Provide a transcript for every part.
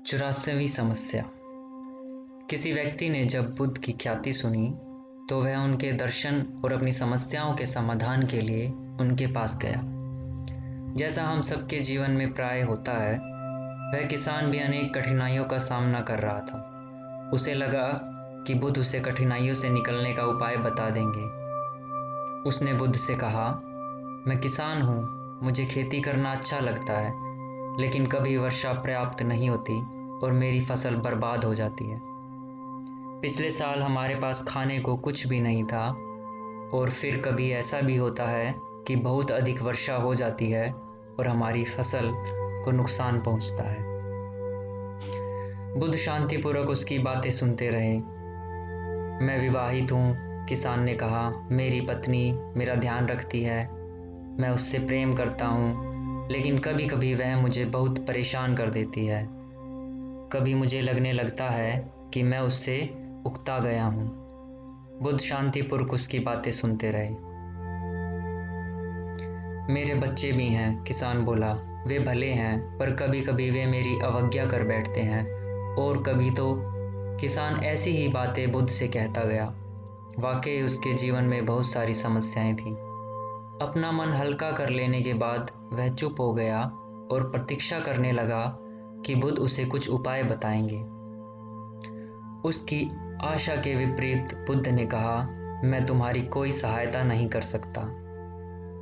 चौरासवीं समस्या। किसी व्यक्ति ने जब बुद्ध की ख्याति सुनी तो वह उनके दर्शन और अपनी समस्याओं के समाधान के लिए उनके पास गया। जैसा हम सबके जीवन में प्राय होता है, वह किसान भी अनेक कठिनाइयों का सामना कर रहा था। उसे लगा कि बुद्ध उसे कठिनाइयों से निकलने का उपाय बता देंगे। उसने बुद्ध से कहा, मैं किसान हूँ, मुझे खेती करना अच्छा लगता है, लेकिन कभी वर्षा पर्याप्त नहीं होती और मेरी फसल बर्बाद हो जाती है। पिछले साल हमारे पास खाने को कुछ भी नहीं था और फिर कभी ऐसा भी होता है कि बहुत अधिक वर्षा हो जाती है और हमारी फसल को नुकसान पहुंचता है। बुद्ध शांतिपूर्वक उसकी बातें सुनते रहे। मैं विवाहित हूँ, किसान ने कहा, मेरी पत्नी मेरा ध्यान रखती है, मैं उससे प्रेम करता हूँ, लेकिन कभी कभी वह मुझे बहुत परेशान कर देती है। कभी मुझे लगने लगता है कि मैं उससे उकता गया हूँ। बुद्ध शांतिपूर्वक उसकी बातें सुनते रहे। मेरे बच्चे भी हैं, किसान बोला, वे भले हैं, पर कभी कभी वे मेरी अवज्ञा कर बैठते हैं। और कभी तो किसान ऐसी ही बातें बुद्ध से कहता गया। वाकई उसके जीवन में बहुत सारी समस्याएं थीं। अपना मन हल्का कर लेने के बाद वह चुप हो गया और प्रतीक्षा करने लगा कि बुद्ध उसे कुछ उपाय बताएंगे। उसकी आशा के विपरीत बुद्ध ने कहा, मैं तुम्हारी कोई सहायता नहीं कर सकता।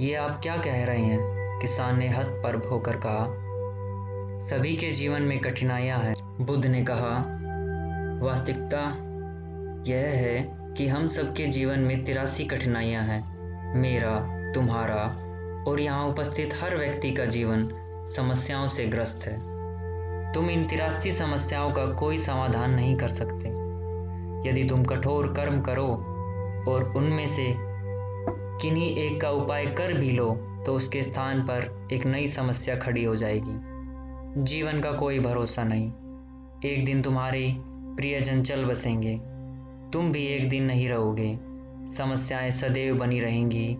ये आप क्या कह रहे हैं? किसान ने हतप्रभ होकर कहा। सभी के जीवन में कठिनाइयां हैं, बुद्ध ने कहा। वास्तविकता यह है कि हम सबके जीवन में 83 कठिनाइयां हैं। मेरा, तुम्हारा और यहाँ उपस्थित हर व्यक्ति का जीवन समस्याओं से ग्रस्त है। तुम इन 83 समस्याओं का कोई समाधान नहीं कर सकते। यदि तुम कठोर कर्म करो और उनमें से किन्हीं एक का उपाय कर भी लो तो उसके स्थान पर एक नई समस्या खड़ी हो जाएगी। जीवन का कोई भरोसा नहीं। एक दिन तुम्हारे प्रियजन चल बसेंगे, तुम भी एक दिन नहीं रहोगे। समस्याएं सदैव बनी रहेंगी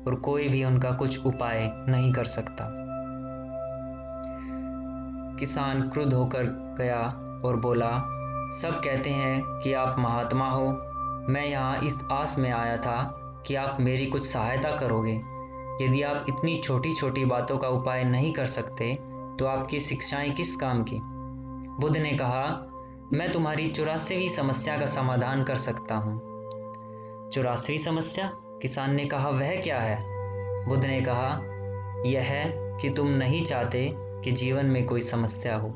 और कोई भी उनका कुछ उपाय नहीं कर सकता। किसान क्रुद्ध होकर गया और बोला, सब कहते हैं कि आप महात्मा हो। मैं यहाँ इस आस में आया था कि आप मेरी कुछ सहायता करोगे। यदि आप इतनी छोटी छोटी बातों का उपाय नहीं कर सकते तो आपकी शिक्षाएं किस काम की? बुद्ध ने कहा, मैं तुम्हारी 84वीं समस्या का समाधान कर सकता हूँ। 84वीं समस्या? किसान ने कहा, वह क्या है? बुद्ध ने कहा, यह है कि तुम नहीं चाहते कि जीवन में कोई समस्या हो।